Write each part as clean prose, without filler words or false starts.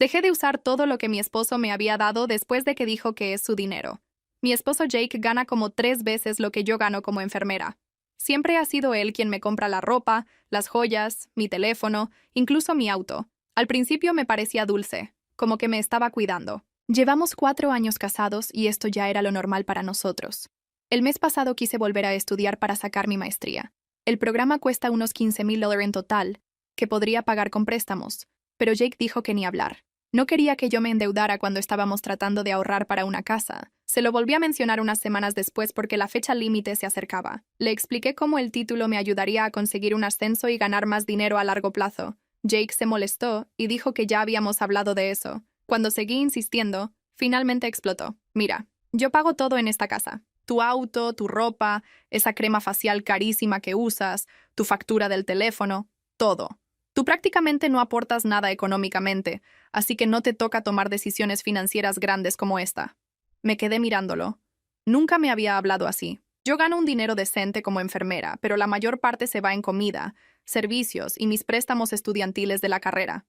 Dejé de usar todo lo que mi esposo me había dado después de que dijo que es su dinero. Mi esposo Jake gana como 3 veces lo que yo gano como enfermera. Siempre ha sido él quien me compra la ropa, las joyas, mi teléfono, incluso mi auto. Al principio me parecía dulce, como que me estaba cuidando. Llevamos 4 años casados y esto ya era lo normal para nosotros. El mes pasado quise volver a estudiar para sacar mi maestría. El programa cuesta unos $15,000 en total, que podría pagar con préstamos, pero Jake dijo que ni hablar. No quería que yo me endeudara cuando estábamos tratando de ahorrar para una casa. Se lo volví a mencionar unas semanas después porque la fecha límite se acercaba. Le expliqué cómo el título me ayudaría a conseguir un ascenso y ganar más dinero a largo plazo. Jake se molestó y dijo que ya habíamos hablado de eso. Cuando seguí insistiendo, finalmente explotó. Mira, yo pago todo en esta casa. Tu auto, tu ropa, esa crema facial carísima que usas, tu factura del teléfono, todo. Tú prácticamente no aportas nada económicamente, así que no te toca tomar decisiones financieras grandes como esta. Me quedé mirándolo. Nunca me había hablado así. Yo gano un dinero decente como enfermera, pero la mayor parte se va en comida, servicios y mis préstamos estudiantiles de la carrera.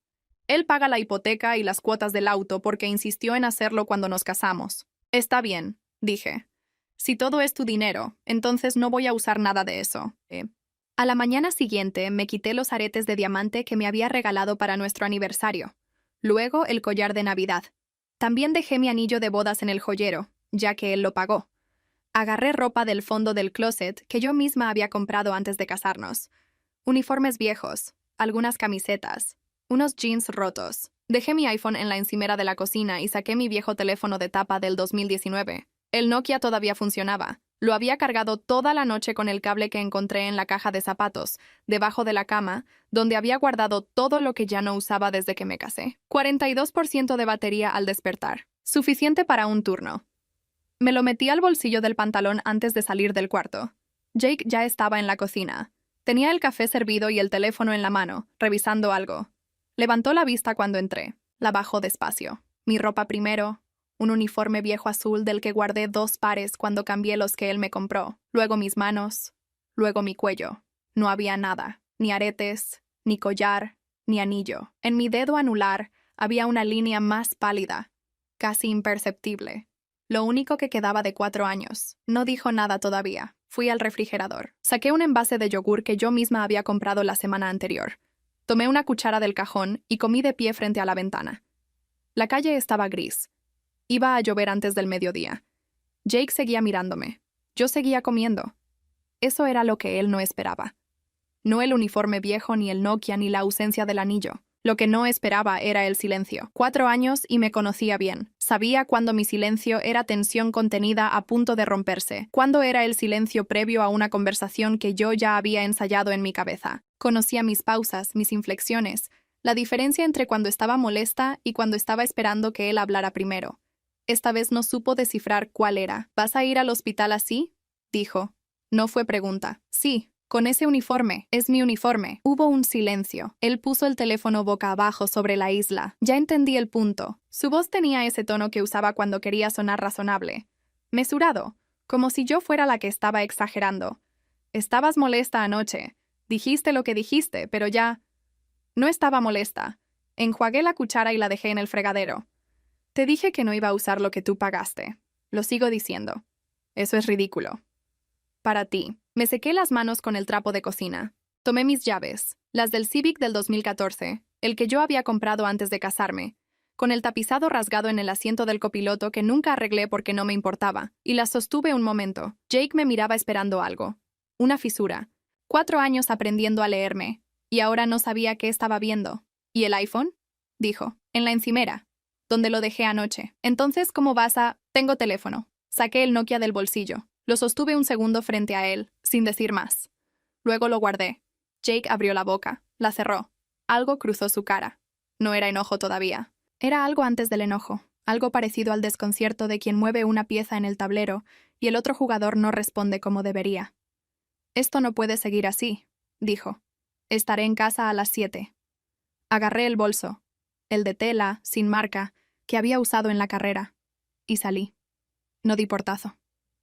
Él paga la hipoteca y las cuotas del auto porque insistió en hacerlo cuando nos casamos. Está bien, dije. Si todo es tu dinero, entonces no voy a usar nada de eso. A la mañana siguiente me quité los aretes de diamante que me había regalado para nuestro aniversario. Luego el collar de Navidad. También dejé mi anillo de bodas en el joyero, ya que él lo pagó. Agarré ropa del fondo del closet que yo misma había comprado antes de casarnos. Uniformes viejos, algunas camisetas, unos jeans rotos. Dejé mi iPhone en la encimera de la cocina y saqué mi viejo teléfono de tapa del 2019. El Nokia todavía funcionaba. Lo había cargado toda la noche con el cable que encontré en la caja de zapatos, debajo de la cama, donde había guardado todo lo que ya no usaba desde que me casé. 42% de batería al despertar. Suficiente para un turno. Me lo metí al bolsillo del pantalón antes de salir del cuarto. Jake ya estaba en la cocina. Tenía el café servido y el teléfono en la mano, revisando algo. Levantó la vista cuando entré. La bajó despacio. Mi ropa primero. Un uniforme viejo azul del que guardé 2 pares cuando cambié los que él me compró. Luego mis manos. Luego mi cuello. No había nada. Ni aretes, ni collar, ni anillo. En mi dedo anular había una línea más pálida, casi imperceptible. Lo único que quedaba de 4 años. No dijo nada todavía. Fui al refrigerador. Saqué un envase de yogur que yo misma había comprado la semana anterior. Tomé una cuchara del cajón y comí de pie frente a la ventana. La calle estaba gris. Iba a llover antes del mediodía. Jake seguía mirándome. Yo seguía comiendo. Eso era lo que él no esperaba. No el uniforme viejo, ni el Nokia, ni la ausencia del anillo. Lo que no esperaba era el silencio. 4 años y me conocía bien. Sabía cuándo mi silencio era tensión contenida a punto de romperse, cuándo era el silencio previo a una conversación que yo ya había ensayado en mi cabeza. Conocía mis pausas, mis inflexiones, la diferencia entre cuando estaba molesta y cuando estaba esperando que él hablara primero. Esta vez no supo descifrar cuál era. ¿Vas a ir al hospital así?, dijo. No fue pregunta. Sí, con ese uniforme. Es mi uniforme. Hubo un silencio. Él puso el teléfono boca abajo sobre la isla. Ya entendí el punto. Su voz tenía ese tono que usaba cuando quería sonar razonable. Mesurado, como si yo fuera la que estaba exagerando. Estabas molesta anoche. Dijiste lo que dijiste, pero ya... No estaba molesta. Enjuagué la cuchara y la dejé en el fregadero. Te dije que no iba a usar lo que tú pagaste. Lo sigo diciendo. Eso es ridículo. Para ti. Me sequé las manos con el trapo de cocina. Tomé mis llaves, las del Civic del 2014, el que yo había comprado antes de casarme, con el tapizado rasgado en el asiento del copiloto que nunca arreglé porque no me importaba, y las sostuve un momento. Jake me miraba esperando algo. Una fisura. 4 años aprendiendo a leerme, y ahora no sabía qué estaba viendo. ¿Y el iPhone?, dijo. En la encimera, donde lo dejé anoche. Entonces, ¿cómo vas a...? Tengo teléfono. Saqué el Nokia del bolsillo. Lo sostuve un segundo frente a él, sin decir más. Luego lo guardé. Jake abrió la boca. La cerró. Algo cruzó su cara. No era enojo todavía. Era algo antes del enojo. Algo parecido al desconcierto de quien mueve una pieza en el tablero y el otro jugador no responde como debería. Esto no puede seguir así, dijo. Estaré en casa a las 7. Agarré el bolso, el de tela, sin marca, que había usado en la carrera, y salí. No di portazo.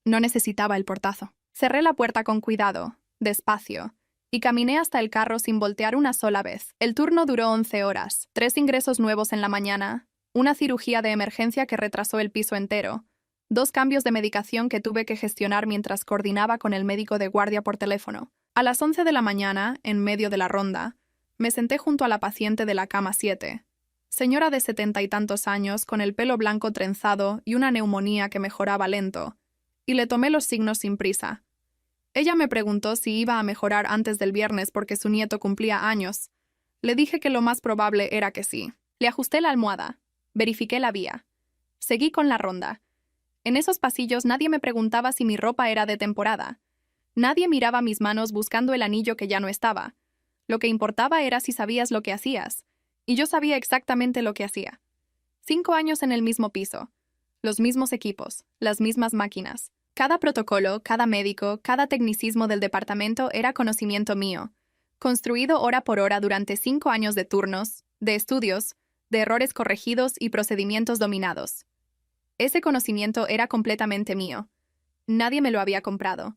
No necesitaba el portazo. Cerré la puerta con cuidado, despacio, y caminé hasta el carro sin voltear una sola vez. El turno duró 11 horas, 3 ingresos nuevos en la mañana, una cirugía de emergencia que retrasó el piso entero, 2 cambios de medicación que tuve que gestionar mientras coordinaba con el médico de guardia por teléfono. A las 11 de la mañana, en medio de la ronda, me senté junto a la paciente de la cama 7. Señora de 70 y tantos años, con el pelo blanco trenzado y una neumonía que mejoraba lento, y le tomé los signos sin prisa. Ella me preguntó si iba a mejorar antes del viernes porque su nieto cumplía años. Le dije que lo más probable era que sí. Le ajusté la almohada. Verifiqué la vía. Seguí con la ronda. En esos pasillos nadie me preguntaba si mi ropa era de temporada. Nadie miraba mis manos buscando el anillo que ya no estaba. Lo que importaba era si sabías lo que hacías. Y yo sabía exactamente lo que hacía. 5 años en el mismo piso. Los mismos equipos, las mismas máquinas. Cada protocolo, cada médico, cada tecnicismo del departamento era conocimiento mío, construido hora por hora durante 5 años de turnos, de estudios, de errores corregidos y procedimientos dominados. Ese conocimiento era completamente mío. Nadie me lo había comprado.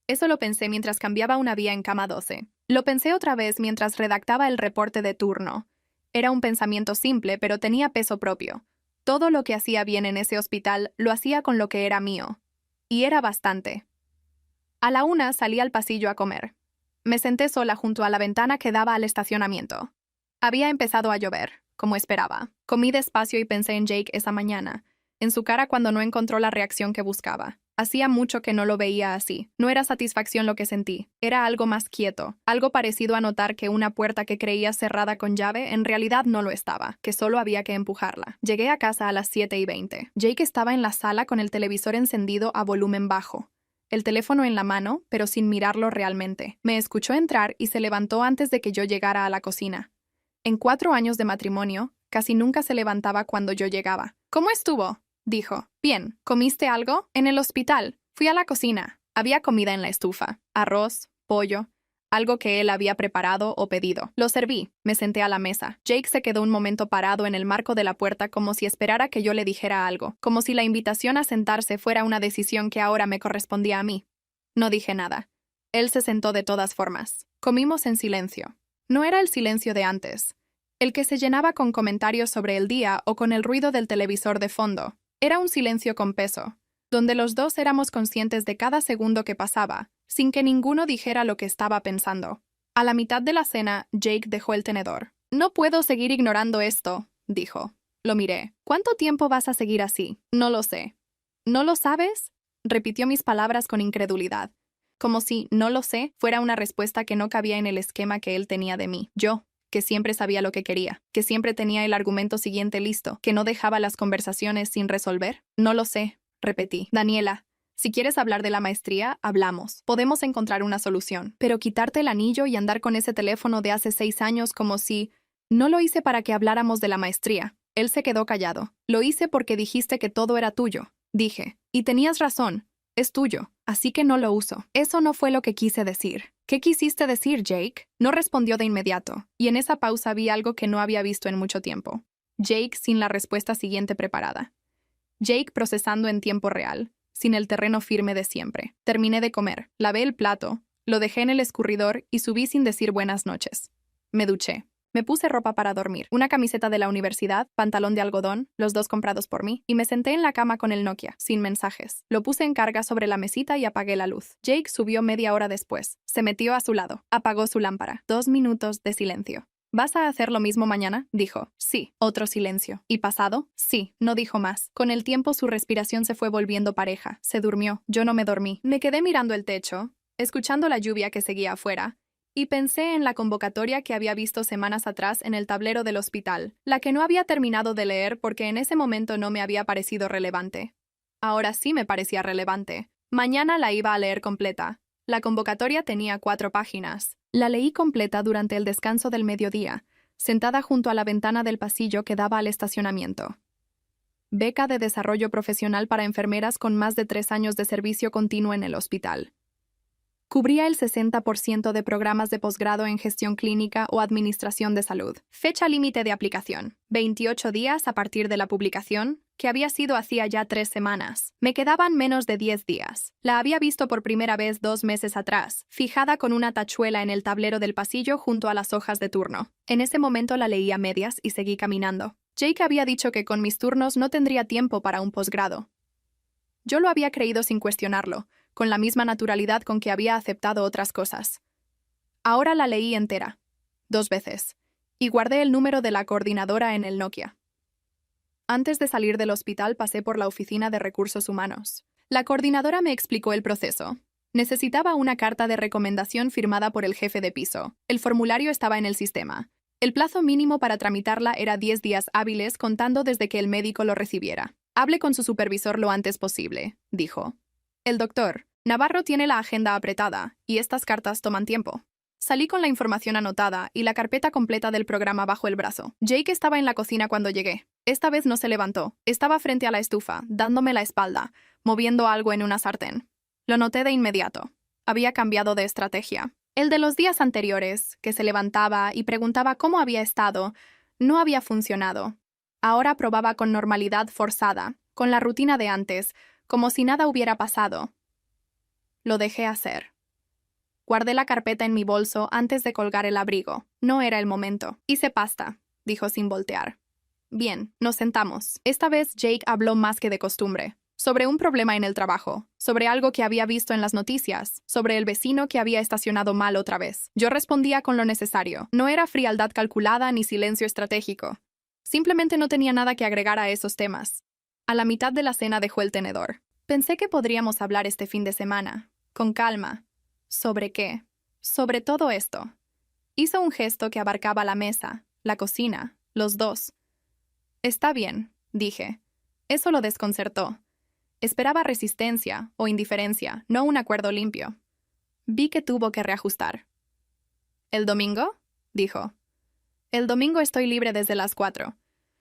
Eso lo pensé mientras cambiaba una vía en cama 12. Lo pensé otra vez mientras redactaba el reporte de turno. Era un pensamiento simple, pero tenía peso propio. Todo lo que hacía bien en ese hospital lo hacía con lo que era mío. Y era bastante. A la 1 salí al pasillo a comer. Me senté sola junto a la ventana que daba al estacionamiento. Había empezado a llover, como esperaba. Comí despacio y pensé en Jake esa mañana, en su cara cuando no encontró la reacción que buscaba. Hacía mucho que no lo veía así. No era satisfacción lo que sentí. Era algo más quieto. Algo parecido a notar que una puerta que creía cerrada con llave en realidad no lo estaba, que solo había que empujarla. Llegué a casa a las 7:20. Jake estaba en la sala con el televisor encendido a volumen bajo. El teléfono en la mano, pero sin mirarlo realmente. Me escuchó entrar y se levantó antes de que yo llegara a la cocina. En 4 años de matrimonio, casi nunca se levantaba cuando yo llegaba. ¿Cómo estuvo?, dijo. Bien. ¿Comiste algo? En el hospital. Fui a la cocina. Había comida en la estufa. Arroz, pollo, algo que él había preparado o pedido. Lo serví. Me senté a la mesa. Jake se quedó un momento parado en el marco de la puerta como si esperara que yo le dijera algo, como si la invitación a sentarse fuera una decisión que ahora me correspondía a mí. No dije nada. Él se sentó de todas formas. Comimos en silencio. No era el silencio de antes, el que se llenaba con comentarios sobre el día o con el ruido del televisor de fondo. Era un silencio con peso, donde los dos éramos conscientes de cada segundo que pasaba, sin que ninguno dijera lo que estaba pensando. A la mitad de la cena, Jake dejó el tenedor. No puedo seguir ignorando esto, dijo. Lo miré. ¿Cuánto tiempo vas a seguir así? No lo sé. ¿No lo sabes?, repitió mis palabras con incredulidad, como si «no lo sé» fuera una respuesta que no cabía en el esquema que él tenía de mí. Yo, que siempre sabía lo que quería, que siempre tenía el argumento siguiente listo, que no dejaba las conversaciones sin resolver. No lo sé, repetí. Daniela, si quieres hablar de la maestría, hablamos. Podemos encontrar una solución. Pero quitarte el anillo y andar con ese teléfono de hace 6 años como si... No lo hice para que habláramos de la maestría. Él se quedó callado. Lo hice porque dijiste que todo era tuyo. Dije. Y tenías razón. Es tuyo, así que no lo uso. Eso no fue lo que quise decir. ¿Qué quisiste decir, Jake? No respondió de inmediato, y en esa pausa vi algo que no había visto en mucho tiempo. Jake sin la respuesta siguiente preparada. Jake procesando en tiempo real, sin el terreno firme de siempre. Terminé de comer, lavé el plato, lo dejé en el escurridor y subí sin decir buenas noches. Me duché. Me puse ropa para dormir, una camiseta de la universidad, pantalón de algodón, los 2 comprados por mí, y me senté en la cama con el Nokia, sin mensajes. Lo puse en carga sobre la mesita y apagué la luz. Jake subió media hora después. Se metió a su lado. Apagó su lámpara. 2 minutos de silencio. ¿Vas a hacer lo mismo mañana?, dijo. Sí. Otro silencio. ¿Y pasado? Sí. No dijo más. Con el tiempo su respiración se fue volviendo pareja. Se durmió. Yo no me dormí. Me quedé mirando el techo, escuchando la lluvia que seguía afuera, y pensé en la convocatoria que había visto semanas atrás en el tablero del hospital, la que no había terminado de leer porque en ese momento no me había parecido relevante. Ahora sí me parecía relevante. Mañana la iba a leer completa. La convocatoria tenía 4 páginas. La leí completa durante el descanso del mediodía, sentada junto a la ventana del pasillo que daba al estacionamiento. Beca de desarrollo profesional para enfermeras con más de 3 años de servicio continuo en el hospital. Cubría el 60% de programas de posgrado en gestión clínica o administración de salud. Fecha límite de aplicación: 28 días a partir de la publicación, que había sido hacía ya 3 semanas. Me quedaban menos de 10 días. La había visto por primera vez 2 meses atrás, fijada con una tachuela en el tablero del pasillo junto a las hojas de turno. En ese momento la leí a medias y seguí caminando. Jake había dicho que con mis turnos no tendría tiempo para un posgrado. Yo lo había creído sin cuestionarlo, con la misma naturalidad con que había aceptado otras cosas. Ahora la leí entera, 2 veces, y guardé el número de la coordinadora en el Nokia. Antes de salir del hospital pasé por la oficina de recursos humanos. La coordinadora me explicó el proceso. Necesitaba una carta de recomendación firmada por el jefe de piso. El formulario estaba en el sistema. El plazo mínimo para tramitarla era 10 días hábiles contando desde que el médico lo recibiera. Hable con su supervisor lo antes posible, dijo. El doctor Navarro tiene la agenda apretada, y estas cartas toman tiempo. Salí con la información anotada y la carpeta completa del programa bajo el brazo. Jake estaba en la cocina cuando llegué. Esta vez no se levantó. Estaba frente a la estufa, dándome la espalda, moviendo algo en una sartén. Lo noté de inmediato. Había cambiado de estrategia. El de los días anteriores, que se levantaba y preguntaba cómo había estado, no había funcionado. Ahora probaba con normalidad forzada, con la rutina de antes, como si nada hubiera pasado. Lo dejé hacer. Guardé la carpeta en mi bolso antes de colgar el abrigo. No era el momento. Hice pasta, dijo sin voltear. Bien, nos sentamos. Esta vez Jake habló más que de costumbre. Sobre un problema en el trabajo, sobre algo que había visto en las noticias, sobre el vecino que había estacionado mal otra vez. Yo respondía con lo necesario. No era frialdad calculada ni silencio estratégico. Simplemente no tenía nada que agregar a esos temas. A la mitad de la cena dejó el tenedor. Pensé que podríamos hablar este fin de semana, con calma. ¿Sobre qué? Sobre todo esto. Hizo un gesto que abarcaba la mesa, la cocina, los dos. Está bien, dije. Eso lo desconcertó. Esperaba resistencia o indiferencia, no un acuerdo limpio. Vi que tuvo que reajustar. ¿El domingo?, dijo. El domingo estoy libre desde las 4.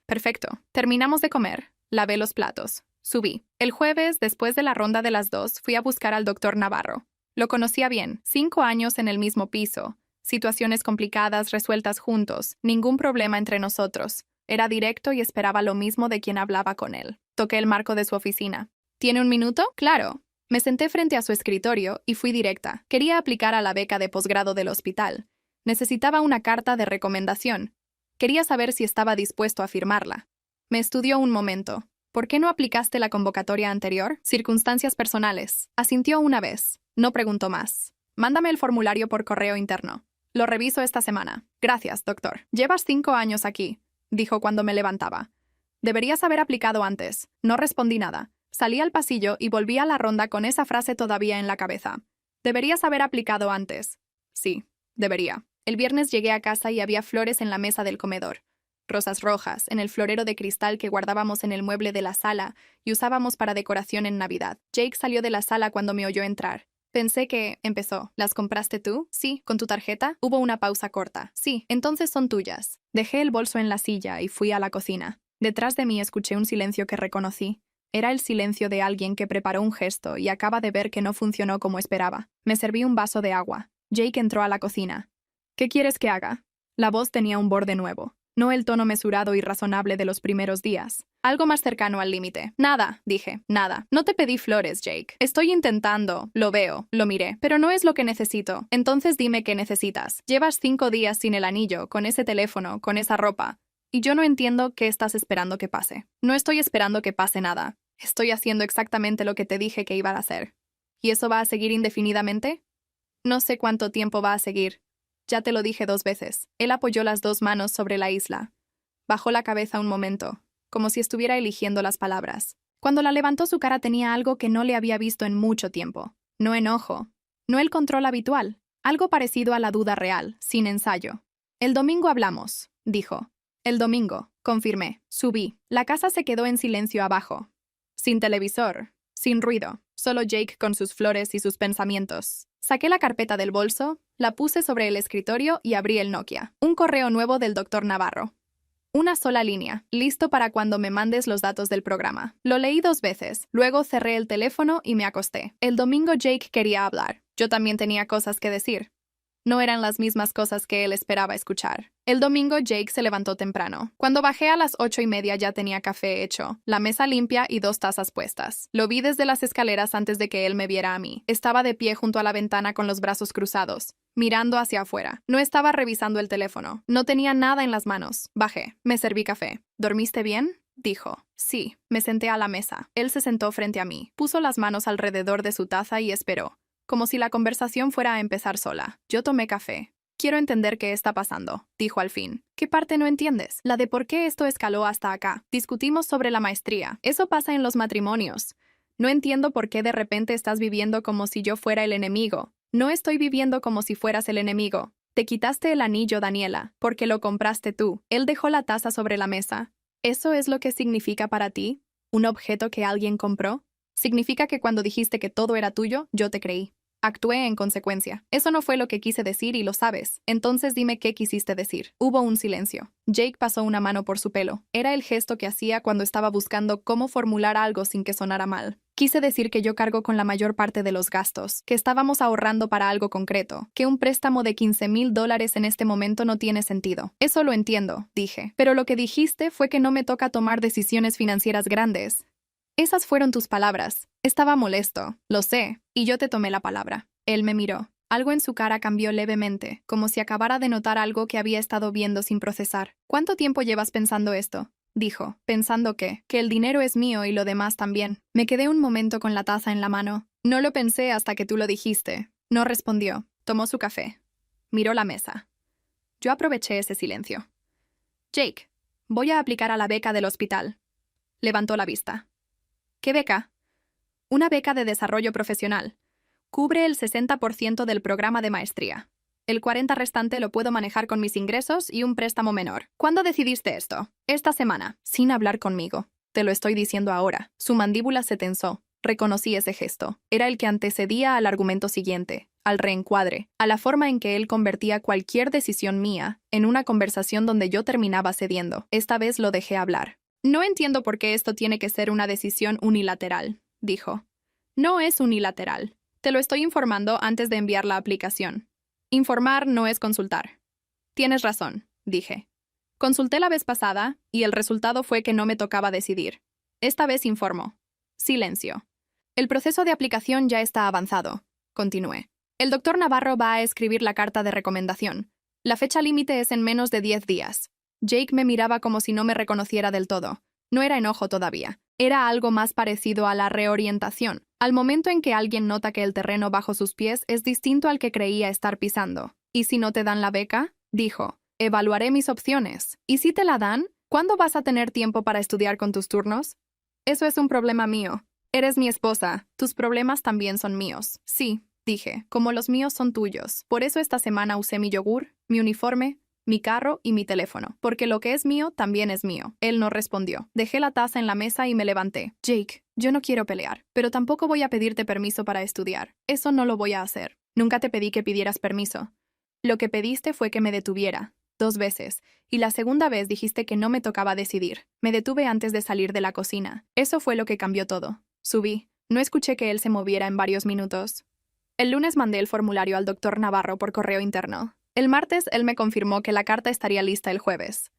Perfecto. Terminamos de comer. Lavé los platos. Subí. El jueves, después de la ronda de las 2, fui a buscar al doctor Navarro. Lo conocía bien. 5 años en el mismo piso. Situaciones complicadas resueltas juntos. Ningún problema entre nosotros. Era directo y esperaba lo mismo de quien hablaba con él. Toqué el marco de su oficina. ¿Tiene un minuto? Claro. Me senté frente a su escritorio y fui directa. Quería aplicar a la beca de posgrado del hospital. Necesitaba una carta de recomendación. Quería saber si estaba dispuesto a firmarla. Me estudió un momento. ¿Por qué no aplicaste la convocatoria anterior? Circunstancias personales. Asintió una vez. No preguntó más. Mándame el formulario por correo interno. Lo reviso esta semana. Gracias, doctor. Llevas 5 años aquí, dijo cuando me levantaba. Deberías haber aplicado antes. No respondí nada. Salí al pasillo y volví a la ronda con esa frase todavía en la cabeza. Deberías haber aplicado antes. Sí, debería. El viernes llegué a casa y había flores en la mesa del comedor. Rosas rojas, en el florero de cristal que guardábamos en el mueble de la sala y usábamos para decoración en Navidad. Jake salió de la sala cuando me oyó entrar. Pensé que, empezó. ¿Las compraste tú? Sí. ¿Con tu tarjeta? Hubo una pausa corta. Sí. Entonces son tuyas. Dejé el bolso en la silla y fui a la cocina. Detrás de mí escuché un silencio que reconocí. Era el silencio de alguien que preparó un gesto y acaba de ver que no funcionó como esperaba. Me serví un vaso de agua. Jake entró a la cocina. ¿Qué quieres que haga? La voz tenía un borde nuevo. No el tono mesurado y razonable de los primeros días. Algo más cercano al límite. Nada, dije, nada. No te pedí flores, Jake. Estoy intentando. Lo veo, lo miré. Pero no es lo que necesito. Entonces dime qué necesitas. Llevas 5 días sin el anillo, con ese teléfono, con esa ropa. Y yo no entiendo qué estás esperando que pase. No estoy esperando que pase nada. Estoy haciendo exactamente lo que te dije que iba a hacer. ¿Y eso va a seguir indefinidamente? No sé cuánto tiempo va a seguir. Ya te lo dije 2 veces. Él apoyó las 2 manos sobre la isla. Bajó la cabeza un momento, como si estuviera eligiendo las palabras. Cuando la levantó su cara tenía algo que no le había visto en mucho tiempo. No enojo. No el control habitual. Algo parecido a la duda real, sin ensayo. El domingo hablamos, dijo. El domingo, confirmé. Subí. La casa se quedó en silencio abajo. Sin televisor, sin ruido. Solo Jake con sus flores y sus pensamientos. Saqué la carpeta del bolso, la puse sobre el escritorio y abrí el Nokia. Un correo nuevo del doctor Navarro. Una sola línea, listo para cuando me mandes los datos del programa. Lo leí 2 veces, luego cerré el teléfono y me acosté. El domingo Jake quería hablar. Yo también tenía cosas que decir. No eran las mismas cosas que él esperaba escuchar. El domingo Jake se levantó temprano. Cuando bajé a las 8:30 ya tenía café hecho, la mesa limpia y 2 tazas puestas. Lo vi desde las escaleras antes de que él me viera a mí. Estaba de pie junto a la ventana con los brazos cruzados, mirando hacia afuera. No estaba revisando el teléfono. No tenía nada en las manos. Bajé. Me serví café. ¿Dormiste bien?, dijo. Sí. Me senté a la mesa. Él se sentó frente a mí. Puso las manos alrededor de su taza y esperó, como si la conversación fuera a empezar sola. Yo tomé café. Quiero entender qué está pasando, dijo al fin. ¿Qué parte no entiendes? La de por qué esto escaló hasta acá. Discutimos sobre la maestría. Eso pasa en los matrimonios. No entiendo por qué de repente estás viviendo como si yo fuera el enemigo. No estoy viviendo como si fueras el enemigo. Te quitaste el anillo, Daniela, porque lo compraste tú. Él dejó la taza sobre la mesa. ¿Eso es lo que significa para ti? ¿Un objeto que alguien compró? Significa que cuando dijiste que todo era tuyo, yo te creí. Actué en consecuencia. Eso no fue lo que quise decir y lo sabes. Entonces dime qué quisiste decir. Hubo un silencio. Jake pasó una mano por su pelo. Era el gesto que hacía cuando estaba buscando cómo formular algo sin que sonara mal. Quise decir que yo cargo con la mayor parte de los gastos, que estábamos ahorrando para algo concreto, que un préstamo de $15,000 en este momento no tiene sentido. Eso lo entiendo, dije. Pero lo que dijiste fue que no me toca tomar decisiones financieras grandes. Esas fueron tus palabras. Estaba molesto, lo sé, y yo te tomé la palabra. Él me miró. Algo en su cara cambió levemente, como si acabara de notar algo que había estado viendo sin procesar. ¿Cuánto tiempo llevas pensando esto?, dijo. Pensando que el dinero es mío y lo demás también. Me quedé un momento con la taza en la mano. No lo pensé hasta que tú lo dijiste. No respondió. Tomó su café. Miró la mesa. Yo aproveché ese silencio. Jake, voy a aplicar a la beca del hospital. Levantó la vista. ¿Qué beca? Una beca de desarrollo profesional. Cubre el 60% del programa de maestría. El 40% restante lo puedo manejar con mis ingresos y un préstamo menor. ¿Cuándo decidiste esto? Esta semana, sin hablar conmigo. Te lo estoy diciendo ahora. Su mandíbula se tensó. Reconocí ese gesto. Era el que antecedía al argumento siguiente, al reencuadre, a la forma en que él convertía cualquier decisión mía en una conversación donde yo terminaba cediendo. Esta vez lo dejé hablar. No entiendo por qué esto tiene que ser una decisión unilateral, dijo. No es unilateral. Te lo estoy informando antes de enviar la aplicación. Informar no es consultar. Tienes razón, dije. Consulté la vez pasada y el resultado fue que no me tocaba decidir. Esta vez informo. Silencio. El proceso de aplicación ya está avanzado, continué. El doctor Navarro va a escribir la carta de recomendación. La fecha límite es en menos de 10 días. Jake me miraba como si no me reconociera del todo. No era enojo todavía. Era algo más parecido a la reorientación, al momento en que alguien nota que el terreno bajo sus pies es distinto al que creía estar pisando. ¿Y si no te dan la beca?, dijo. Evaluaré mis opciones. ¿Y si te la dan? ¿Cuándo vas a tener tiempo para estudiar con tus turnos? Eso es un problema mío. Eres mi esposa. Tus problemas también son míos. Sí, dije, como los míos son tuyos. Por eso esta semana usé mi yogur, mi uniforme, mi carro y mi teléfono, porque lo que es mío también es mío. Él no respondió. Dejé la taza en la mesa y me levanté. Jake, yo no quiero pelear, pero tampoco voy a pedirte permiso para estudiar. Eso no lo voy a hacer. Nunca te pedí que pidieras permiso. Lo que pediste fue que me detuviera, 2 veces, y la segunda vez dijiste que no me tocaba decidir. Me detuve antes de salir de la cocina. Eso fue lo que cambió todo. Subí. No escuché que él se moviera en varios minutos. El lunes mandé el formulario al doctor Navarro por correo interno. El martes él me confirmó que la carta estaría lista el jueves.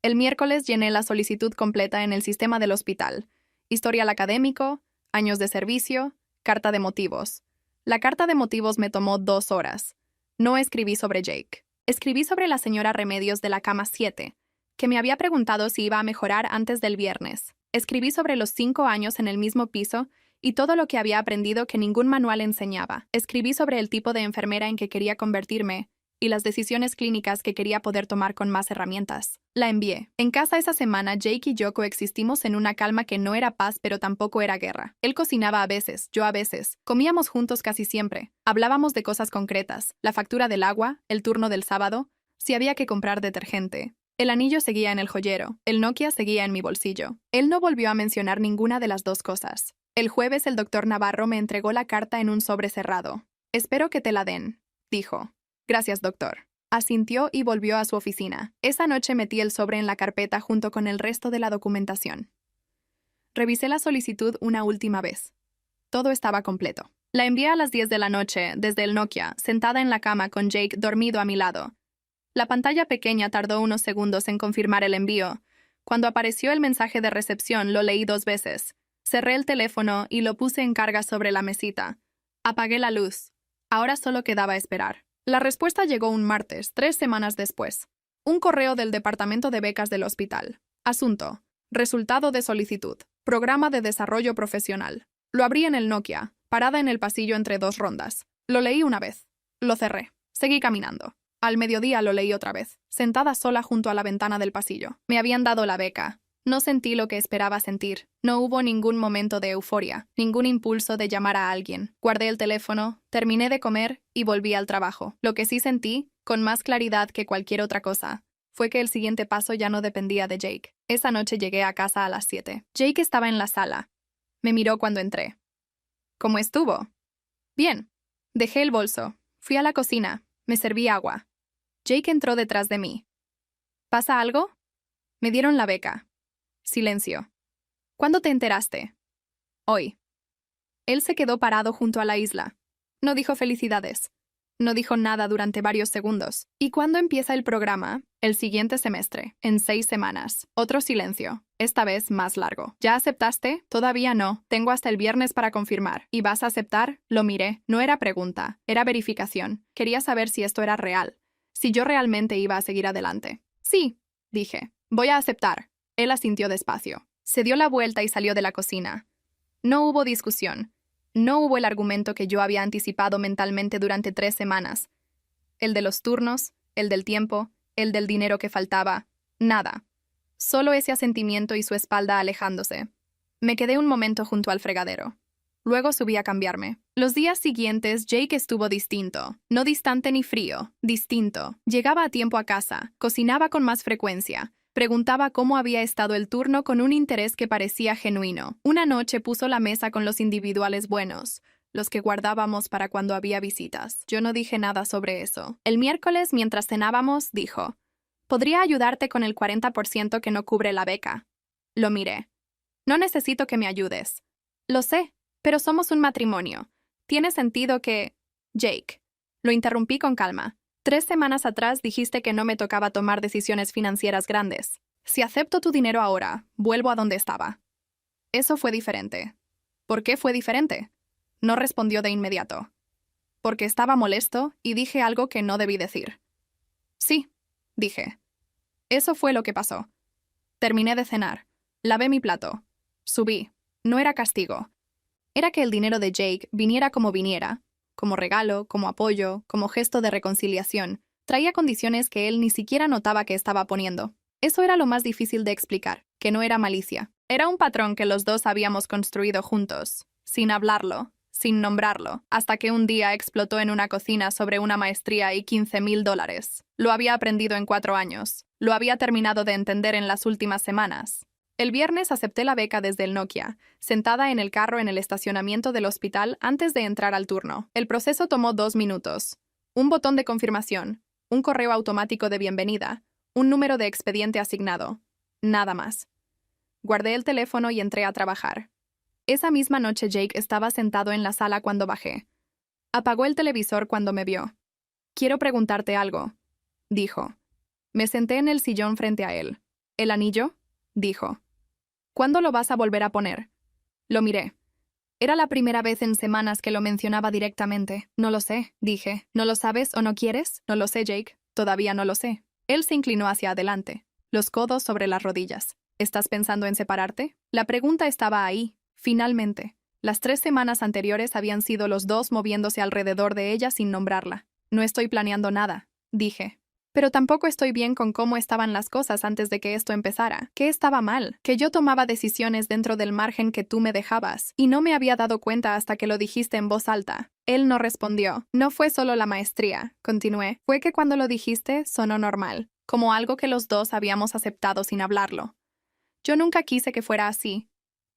El miércoles llené la solicitud completa en el sistema del hospital. Historial académico, años de servicio, carta de motivos. La carta de motivos me tomó 2 horas. No escribí sobre Jake. Escribí sobre la señora Remedios de la cama 7, que me había preguntado si iba a mejorar antes del viernes. Escribí sobre los 5 años en el mismo piso y todo lo que había aprendido que ningún manual enseñaba. Escribí sobre el tipo de enfermera en que quería convertirme y las decisiones clínicas que quería poder tomar con más herramientas. La envié. En casa esa semana, Jake y yo coexistimos en una calma que no era paz, pero tampoco era guerra. Él cocinaba a veces, yo a veces. Comíamos juntos casi siempre. Hablábamos de cosas concretas, la factura del agua, el turno del sábado, si había que comprar detergente. El anillo seguía en el joyero, el Nokia seguía en mi bolsillo. Él no volvió a mencionar ninguna de las 2 cosas. El jueves el doctor Navarro me entregó la carta en un sobre cerrado. Espero que te la den, dijo. Gracias, doctor. Asintió y volvió a su oficina. Esa noche metí el sobre en la carpeta junto con el resto de la documentación. Revisé la solicitud una última vez. Todo estaba completo. La envié a las 10 de la noche, desde el Nokia, sentada en la cama con Jake dormido a mi lado. La pantalla pequeña tardó unos segundos en confirmar el envío. Cuando apareció el mensaje de recepción, lo leí 2 veces. Cerré el teléfono y lo puse en carga sobre la mesita. Apagué la luz. Ahora solo quedaba esperar. La respuesta llegó un martes, 3 semanas después. Un correo del Departamento de Becas del hospital. Asunto. Resultado de solicitud. Programa de desarrollo profesional. Lo abrí en el Nokia, parada en el pasillo entre 2 rondas. Lo leí una vez. Lo cerré. Seguí caminando. Al mediodía lo leí otra vez, sentada sola junto a la ventana del pasillo. Me habían dado la beca. No sentí lo que esperaba sentir. No hubo ningún momento de euforia, ningún impulso de llamar a alguien. Guardé el teléfono, terminé de comer y volví al trabajo. Lo que sí sentí, con más claridad que cualquier otra cosa, fue que el siguiente paso ya no dependía de Jake. Esa noche llegué a casa a las 7. Jake estaba en la sala. Me miró cuando entré. ¿Cómo estuvo? Bien. Dejé el bolso. Fui a la cocina. Me serví agua. Jake entró detrás de mí. ¿Pasa algo? Me dieron la beca. Silencio. ¿Cuándo te enteraste? Hoy. Él se quedó parado junto a la isla. No dijo felicidades. No dijo nada durante varios segundos. ¿Y cuándo empieza el programa? El siguiente semestre, en 6 semanas. Otro silencio. Esta vez más largo. ¿Ya aceptaste? Todavía no. Tengo hasta el viernes para confirmar. ¿Y vas a aceptar? Lo miré. No era pregunta. Era verificación. Quería saber si esto era real. Si yo realmente iba a seguir adelante. Sí, dije. Voy a aceptar. Él asintió despacio. Se dio la vuelta y salió de la cocina. No hubo discusión. No hubo el argumento que yo había anticipado mentalmente durante 3 semanas. El de los turnos, el del tiempo, el del dinero que faltaba. Nada. Solo ese asentimiento y su espalda alejándose. Me quedé un momento junto al fregadero. Luego subí a cambiarme. Los días siguientes, Jake estuvo distinto. No distante ni frío, distinto. Llegaba a tiempo a casa, cocinaba con más frecuencia. Preguntaba cómo había estado el turno con un interés que parecía genuino. Una noche puso la mesa con los individuales buenos, los que guardábamos para cuando había visitas. Yo no dije nada sobre eso. El miércoles, mientras cenábamos, dijo: «Podría ayudarte con el 40% que no cubre la beca». Lo miré. «No necesito que me ayudes». «Lo sé, pero somos un matrimonio. Tiene sentido que...» «Jake». Lo interrumpí con calma. 3 semanas atrás dijiste que no me tocaba tomar decisiones financieras grandes. Si acepto tu dinero ahora, vuelvo a donde estaba. Eso fue diferente. ¿Por qué fue diferente? No respondió de inmediato. Porque estaba molesto y dije algo que no debí decir. Sí, dije. Eso fue lo que pasó. Terminé de cenar. Lavé mi plato. Subí. No era castigo. Era que el dinero de Jake viniera como viniera, como regalo, como apoyo, como gesto de reconciliación, traía condiciones que él ni siquiera notaba que estaba poniendo. Eso era lo más difícil de explicar, que no era malicia. Era un patrón que los dos habíamos construido juntos, sin hablarlo, sin nombrarlo, hasta que un día explotó en una cocina sobre una maestría y $15,000. Lo había aprendido en 4 años. Lo había terminado de entender en las últimas semanas. El viernes acepté la beca desde el Nokia, sentada en el carro en el estacionamiento del hospital antes de entrar al turno. El proceso tomó 2 minutos. Un botón de confirmación, un correo automático de bienvenida, un número de expediente asignado. Nada más. Guardé el teléfono y entré a trabajar. Esa misma noche Jake estaba sentado en la sala cuando bajé. Apagó el televisor cuando me vio. «Quiero preguntarte algo», dijo. Me senté en el sillón frente a él. «¿El anillo?», dijo. «¿Cuándo lo vas a volver a poner?» Lo miré. Era la primera vez en semanas que lo mencionaba directamente. «No lo sé», dije. «¿No lo sabes o no quieres?» «No lo sé, Jake. Todavía no lo sé». Él se inclinó hacia adelante, los codos sobre las rodillas. «¿Estás pensando en separarte?» La pregunta estaba ahí, finalmente. Las 3 semanas anteriores habían sido los dos moviéndose alrededor de ella sin nombrarla. «No estoy planeando nada», dije. Pero tampoco estoy bien con cómo estaban las cosas antes de que esto empezara. ¿Qué estaba mal? Que yo tomaba decisiones dentro del margen que tú me dejabas, y no me había dado cuenta hasta que lo dijiste en voz alta. Él no respondió. «No fue solo la maestría», continué. «Fue que cuando lo dijiste sonó normal, como algo que los dos habíamos aceptado sin hablarlo. Yo nunca quise que fuera así.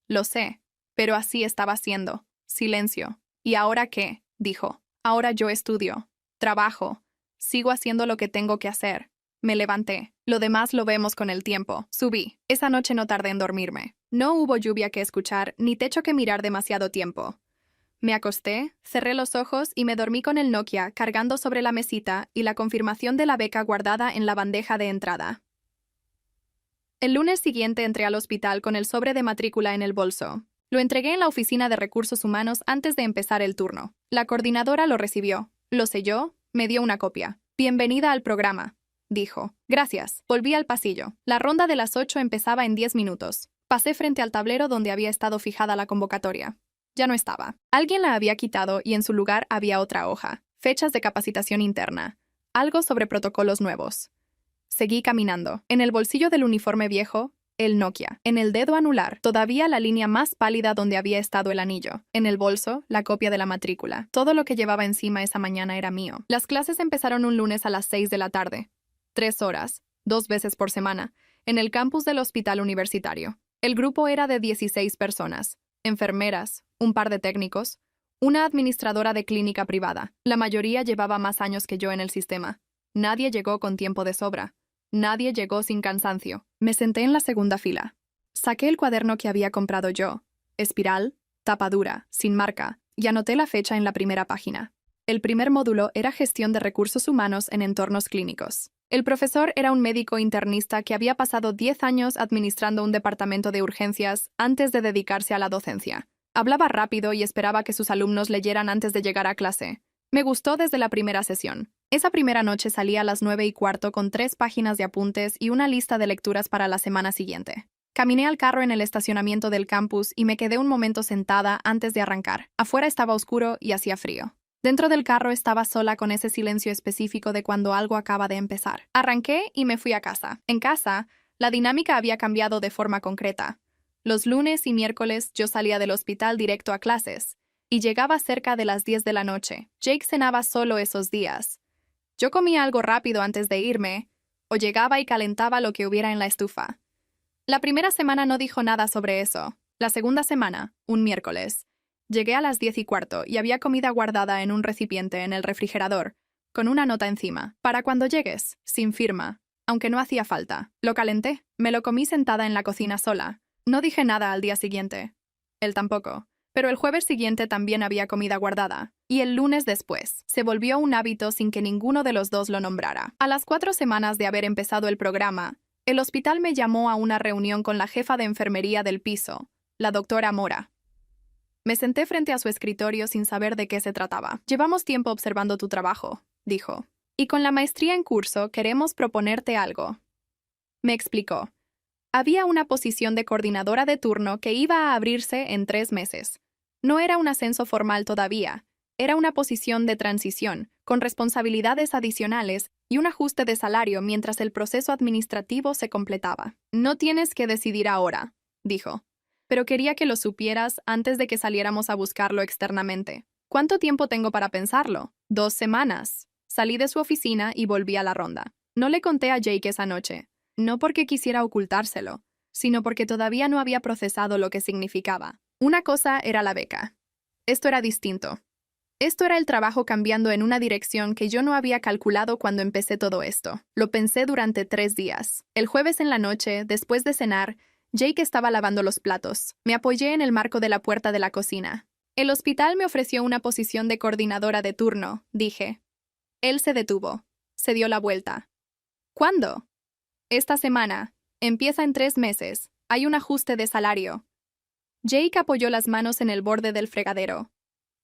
Lo sé, pero así estaba siendo». Silencio. «¿Y ahora qué?», dijo. «Ahora yo estudio. Trabajo. Sigo haciendo lo que tengo que hacer. Me levanté. Lo demás lo vemos con el tiempo. Subí. Esa noche no tardé en dormirme. No hubo lluvia que escuchar, ni techo que mirar demasiado tiempo. Me acosté, cerré los ojos y me dormí con el Nokia cargando sobre la mesita y la confirmación de la beca guardada en la bandeja de entrada. El lunes siguiente entré al hospital con el sobre de matrícula en el bolso. Lo entregué en la oficina de recursos humanos antes de empezar el turno. La coordinadora lo recibió, lo selló, me dio una copia. «Bienvenida al programa», dijo. «Gracias». Volví al pasillo. La ronda de las 8 empezaba en 10 minutos. Pasé frente al tablero donde había estado fijada la convocatoria. Ya no estaba. Alguien la había quitado y en su lugar había otra hoja. Fechas de capacitación interna. Algo sobre protocolos nuevos. Seguí caminando. En el bolsillo del uniforme viejo, el Nokia. En el dedo anular, todavía la línea más pálida donde había estado el anillo. En el bolso, la copia de la matrícula. Todo lo que llevaba encima esa mañana era mío. Las clases empezaron un lunes a las 6 de la tarde. 3 horas, 2 veces por semana, en el campus del hospital universitario. El grupo era de 16 personas. Enfermeras, un par de técnicos, una administradora de clínica privada. La mayoría llevaba más años que yo en el sistema. Nadie llegó con tiempo de sobra. Nadie llegó sin cansancio. Me senté en la segunda fila. Saqué el cuaderno que había comprado yo. Espiral, tapa dura, sin marca, y anoté la fecha en la primera página. El primer módulo era gestión de recursos humanos en entornos clínicos. El profesor era un médico internista que había pasado 10 años administrando un departamento de urgencias antes de dedicarse a la docencia. Hablaba rápido y esperaba que sus alumnos leyeran antes de llegar a clase. Me gustó desde la primera sesión. Esa primera noche salí a las 9:15 con 3 páginas de apuntes y una lista de lecturas para la semana siguiente. Caminé al carro en el estacionamiento del campus y me quedé un momento sentada antes de arrancar. Afuera estaba oscuro y hacía frío. Dentro del carro estaba sola con ese silencio específico de cuando algo acaba de empezar. Arranqué y me fui a casa. En casa, la dinámica había cambiado de forma concreta. Los lunes y miércoles yo salía del hospital directo a clases y llegaba cerca de las 10 de la noche. Jake cenaba solo esos días. Yo comía algo rápido antes de irme, o llegaba y calentaba lo que hubiera en la estufa. La primera semana no dijo nada sobre eso. La segunda semana, un miércoles, llegué a las 10:15 y había comida guardada en un recipiente en el refrigerador, con una nota encima. «Para cuando llegues», sin firma, aunque no hacía falta. Lo calenté. Me lo comí sentada en la cocina sola. No dije nada al día siguiente. Él tampoco. Pero el jueves siguiente también había comida guardada. Y el lunes después. Se volvió un hábito sin que ninguno de los dos lo nombrara. A las 4 semanas de haber empezado el programa, el hospital me llamó a una reunión con la jefa de enfermería del piso, la doctora Mora. Me senté frente a su escritorio sin saber de qué se trataba. «Llevamos tiempo observando tu trabajo», dijo. «Y con la maestría en curso queremos proponerte algo». Me explicó. Había una posición de coordinadora de turno que iba a abrirse en 3 meses. No era un ascenso formal todavía. Era una posición de transición, con responsabilidades adicionales y un ajuste de salario mientras el proceso administrativo se completaba. «No tienes que decidir ahora», dijo. «Pero quería que lo supieras antes de que saliéramos a buscarlo externamente». «¿Cuánto tiempo tengo para pensarlo?» «2 semanas». Salí de su oficina y volví a la ronda. No le conté a Jake esa noche. No porque quisiera ocultárselo, sino porque todavía no había procesado lo que significaba. Una cosa era la beca. Esto era distinto. Esto era el trabajo cambiando en una dirección que yo no había calculado cuando empecé todo esto. Lo pensé durante 3 días. El jueves en la noche, después de cenar, Jake estaba lavando los platos. Me apoyé en el marco de la puerta de la cocina. «El hospital me ofreció una posición de coordinadora de turno», dije. Él se detuvo. Se dio la vuelta. «¿Cuándo?» «Esta semana. Empieza en 3 meses. Hay un ajuste de salario». Jake apoyó las manos en el borde del fregadero.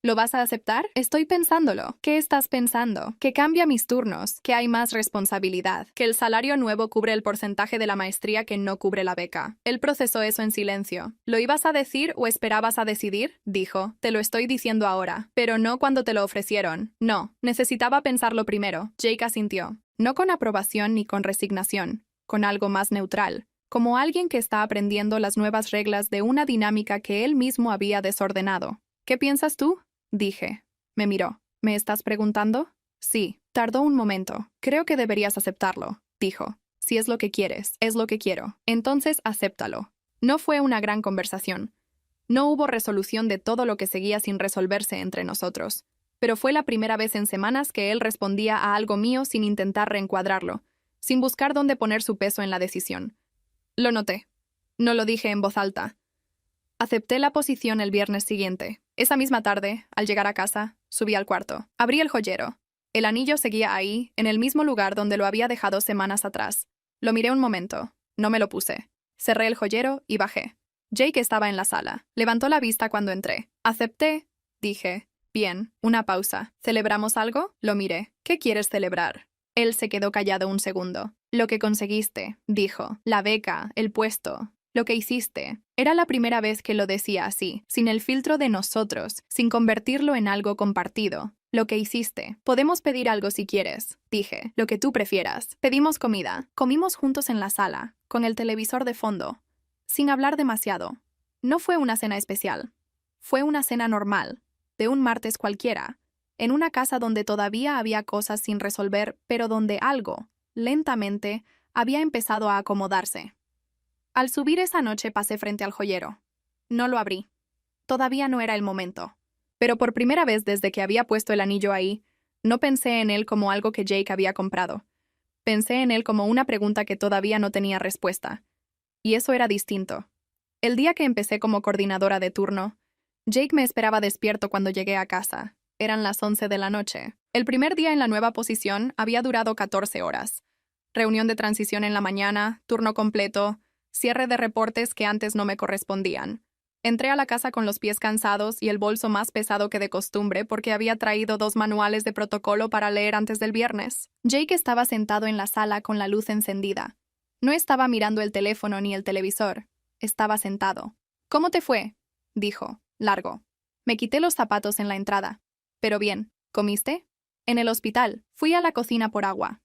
«¿Lo vas a aceptar?» «Estoy pensándolo». «¿Qué estás pensando?» «Que cambia mis turnos, que hay más responsabilidad, que el salario nuevo cubre el porcentaje de la maestría que no cubre la beca». Él procesó eso en silencio. «¿Lo ibas a decir o esperabas a decidir?» dijo. «Te lo estoy diciendo ahora, pero no cuando te lo ofrecieron». «No, necesitaba pensarlo primero». Jake asintió. No con aprobación ni con resignación, con algo más neutral, como alguien que está aprendiendo las nuevas reglas de una dinámica que él mismo había desordenado. «¿Qué piensas tú?», dije. Me miró. «¿Me estás preguntando?» «Sí». Tardó un momento. «Creo que deberías aceptarlo», dijo. «Si es lo que quieres, es lo que quiero. Entonces acéptalo». No fue una gran conversación. No hubo resolución de todo lo que seguía sin resolverse entre nosotros. pero fue la primera vez en semanas que él respondía a algo mío sin intentar reencuadrarlo, sin buscar dónde poner su peso en la decisión. Lo noté. No lo dije en voz alta. Acepté la posición el viernes siguiente. Esa misma tarde, al llegar a casa, subí al cuarto. Abrí el joyero. El anillo seguía ahí, en el mismo lugar donde lo había dejado semanas atrás. Lo miré un momento. No me lo puse. Cerré el joyero y bajé. Jake estaba en la sala. Levantó la vista cuando entré. Acepté, dije. Bien, una pausa. ¿Celebramos algo? Lo miré. ¿Qué quieres celebrar? Él se quedó callado un segundo. Lo que conseguiste, dijo. La beca, el puesto. Lo que hiciste. Era la primera vez que lo decía así, sin el filtro de nosotros, sin convertirlo en algo compartido. Lo que hiciste. Podemos pedir algo si quieres, dije. Lo que tú prefieras. Pedimos comida. Comimos juntos en la sala, con el televisor de fondo, sin hablar demasiado. No fue una cena especial. Fue una cena normal, de un martes cualquiera, en una casa donde todavía había cosas sin resolver, pero donde algo, lentamente, había empezado a acomodarse. Al subir esa noche pasé frente al joyero. No lo abrí. Todavía no era el momento. Pero por primera vez desde que había puesto el anillo ahí, no pensé en él como algo que Jake había comprado. Pensé en él como una pregunta que todavía no tenía respuesta. Y eso era distinto. El día que empecé como coordinadora de turno, Jake me esperaba despierto cuando llegué a casa. Eran las 11 de la noche. El primer día en la nueva posición había durado 14 horas. Reunión de transición en la mañana, turno completo, cierre de reportes que antes no me correspondían. Entré a la casa con los pies cansados y el bolso más pesado que de costumbre porque había traído 2 manuales de protocolo para leer antes del viernes. Jake estaba sentado en la sala con la luz encendida. No estaba mirando el teléfono ni el televisor. Estaba sentado. «¿Cómo te fue?», dijo. «Largo». Me quité los zapatos en la entrada. «Pero bien. ¿Comiste?» «En el hospital. Fui a la cocina por agua».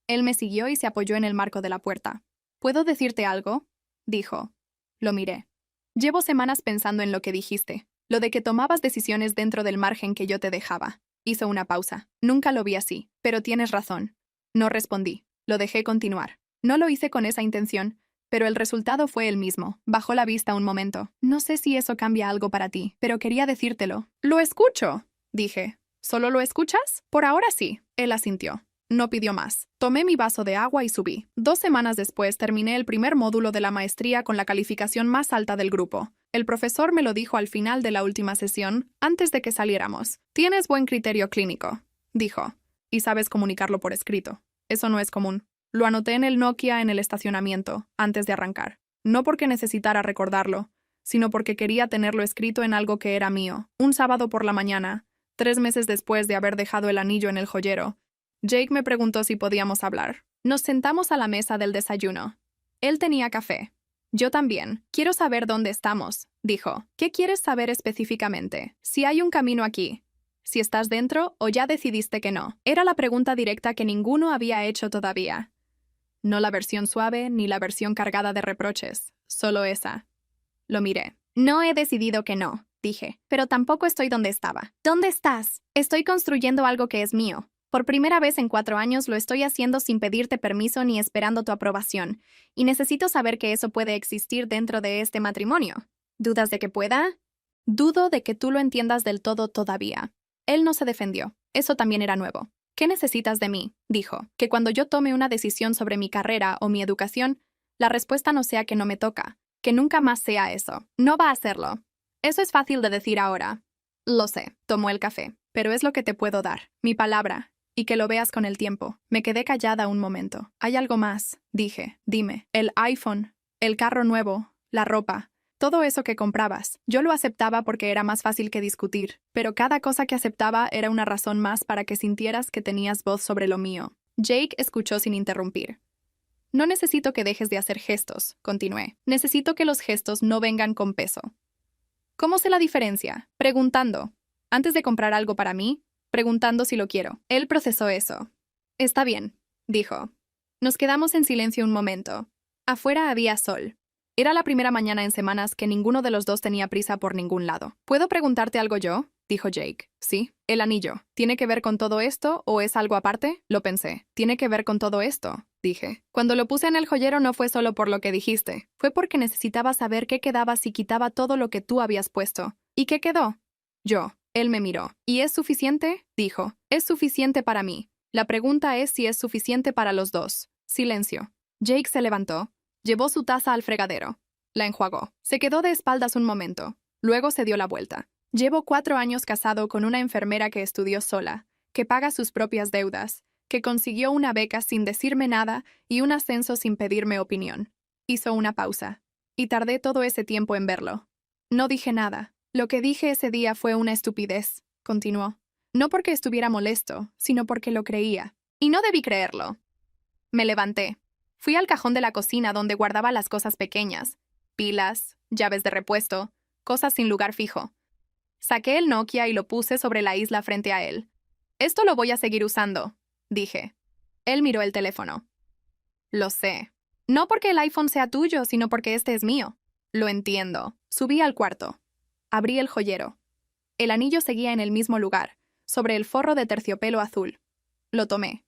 Él me siguió y se apoyó en el marco de la puerta. «¿Puedo decirte algo?», dijo. Lo miré. «Llevo semanas pensando en lo que dijiste, lo de que tomabas decisiones dentro del margen que yo te dejaba». Hizo una pausa. «Nunca lo vi así, pero tienes razón». No respondí. Lo dejé continuar. No lo hice con esa intención, pero el resultado fue el mismo. Bajó la vista un momento. «No sé si eso cambia algo para ti, pero quería decírtelo». «Lo escucho», dije. «¿Solo lo escuchas?» «Por ahora sí». Él asintió. No pidió más. Tomé mi vaso de agua y subí. 2 semanas después terminé el primer módulo de la maestría con la calificación más alta del grupo. El profesor me lo dijo al final de la última sesión, antes de que saliéramos. «Tienes buen criterio clínico», dijo. «Y sabes comunicarlo por escrito. Eso no es común». Lo anoté en el Nokia en el estacionamiento, antes de arrancar. No porque necesitara recordarlo, sino porque quería tenerlo escrito en algo que era mío. Un sábado por la mañana, 3 meses después de haber dejado el anillo en el joyero, Jake me preguntó si podíamos hablar. Nos sentamos a la mesa del desayuno. Él tenía café. Yo también. «Quiero saber dónde estamos», dijo. «¿Qué quieres saber específicamente? Si hay un camino aquí. Si estás dentro o ya decidiste que no». Era la pregunta directa que ninguno había hecho todavía. No la versión suave ni la versión cargada de reproches. Solo esa. Lo miré. «No he decidido que no», dije. «Pero tampoco estoy donde estaba». «¿Dónde estás?» «Estoy construyendo algo que es mío. Por primera vez en 4 años lo estoy haciendo sin pedirte permiso ni esperando tu aprobación, y necesito saber que eso puede existir dentro de este matrimonio». «¿Dudas de que pueda?» «Dudo de que tú lo entiendas del todo todavía». Él no se defendió. Eso también era nuevo. «¿Qué necesitas de mí?», dijo. «Que cuando yo tome una decisión sobre mi carrera o mi educación, la respuesta no sea que no me toca, que nunca más sea eso. No va a serlo». «Eso es fácil de decir ahora». «Lo sé», tomó el café, «pero es lo que te puedo dar, mi palabra. Y que lo veas con el tiempo». Me quedé callada un momento. «Hay algo más», dije. «Dime». «El iPhone, el carro nuevo, la ropa, todo eso que comprabas». Yo lo aceptaba porque era más fácil que discutir, pero cada cosa que aceptaba era una razón más para que sintieras que tenías voz sobre lo mío. Jake escuchó sin interrumpir. «No necesito que dejes de hacer gestos», continué. «Necesito que los gestos no vengan con peso». «¿Cómo sé la diferencia?». Preguntando. «Antes de comprar algo para mí, preguntando si lo quiero». Él procesó eso. «Está bien», dijo. Nos quedamos en silencio un momento. Afuera había sol. Era la primera mañana en semanas que ninguno de los dos tenía prisa por ningún lado. «¿Puedo preguntarte algo yo?», dijo Jake. «Sí». «El anillo. ¿Tiene que ver con todo esto o es algo aparte?». Lo pensé. «Tiene que ver con todo esto», dije. «Cuando lo puse en el joyero no fue solo por lo que dijiste. Fue porque necesitaba saber qué quedaba si quitaba todo lo que tú habías puesto». «¿Y qué quedó?». «Yo». Él me miró. ¿Y es suficiente? Dijo. Es suficiente para mí. La pregunta es si es suficiente para los dos. Silencio. Jake se levantó. Llevó su taza al fregadero. La enjuagó. Se quedó de espaldas un momento. Luego se dio la vuelta. Llevo 4 años casado con una enfermera que estudió sola, que paga sus propias deudas, que consiguió una beca sin decirme nada y un ascenso sin pedirme opinión. Hizo una pausa. Y tardé todo ese tiempo en verlo. No dije nada. Lo que dije ese día fue una estupidez, continuó. No porque estuviera molesto, sino porque lo creía. Y no debí creerlo. Me levanté. Fui al cajón de la cocina donde guardaba las cosas pequeñas. Pilas, llaves de repuesto, cosas sin lugar fijo. Saqué el Nokia y lo puse sobre la isla frente a él. Esto lo voy a seguir usando, dije. Él miró el teléfono. Lo sé. No porque el iPhone sea tuyo, sino porque este es mío. Lo entiendo. Subí al cuarto. Abrí el joyero. El anillo seguía en el mismo lugar, sobre el forro de terciopelo azul. Lo tomé.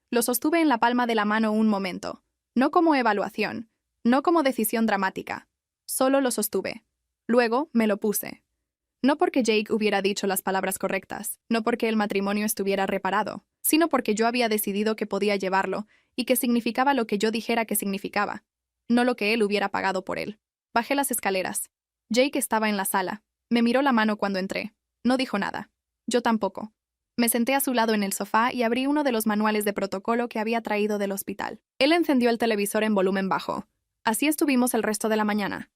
Lo sostuve en la palma de la mano un momento, no como evaluación, no como decisión dramática. Solo lo sostuve. Luego me lo puse. No porque Jake hubiera dicho las palabras correctas, no porque el matrimonio estuviera reparado, sino porque yo había decidido que podía llevarlo y que significaba lo que yo dijera que significaba, no lo que él hubiera pagado por él. Bajé las escaleras. Jake estaba en la sala. Me miró la mano cuando entré. No dijo nada. Yo tampoco. Me senté a su lado en el sofá y abrí uno de los manuales de protocolo que había traído del hospital. Él encendió el televisor en volumen bajo. Así estuvimos el resto de la mañana.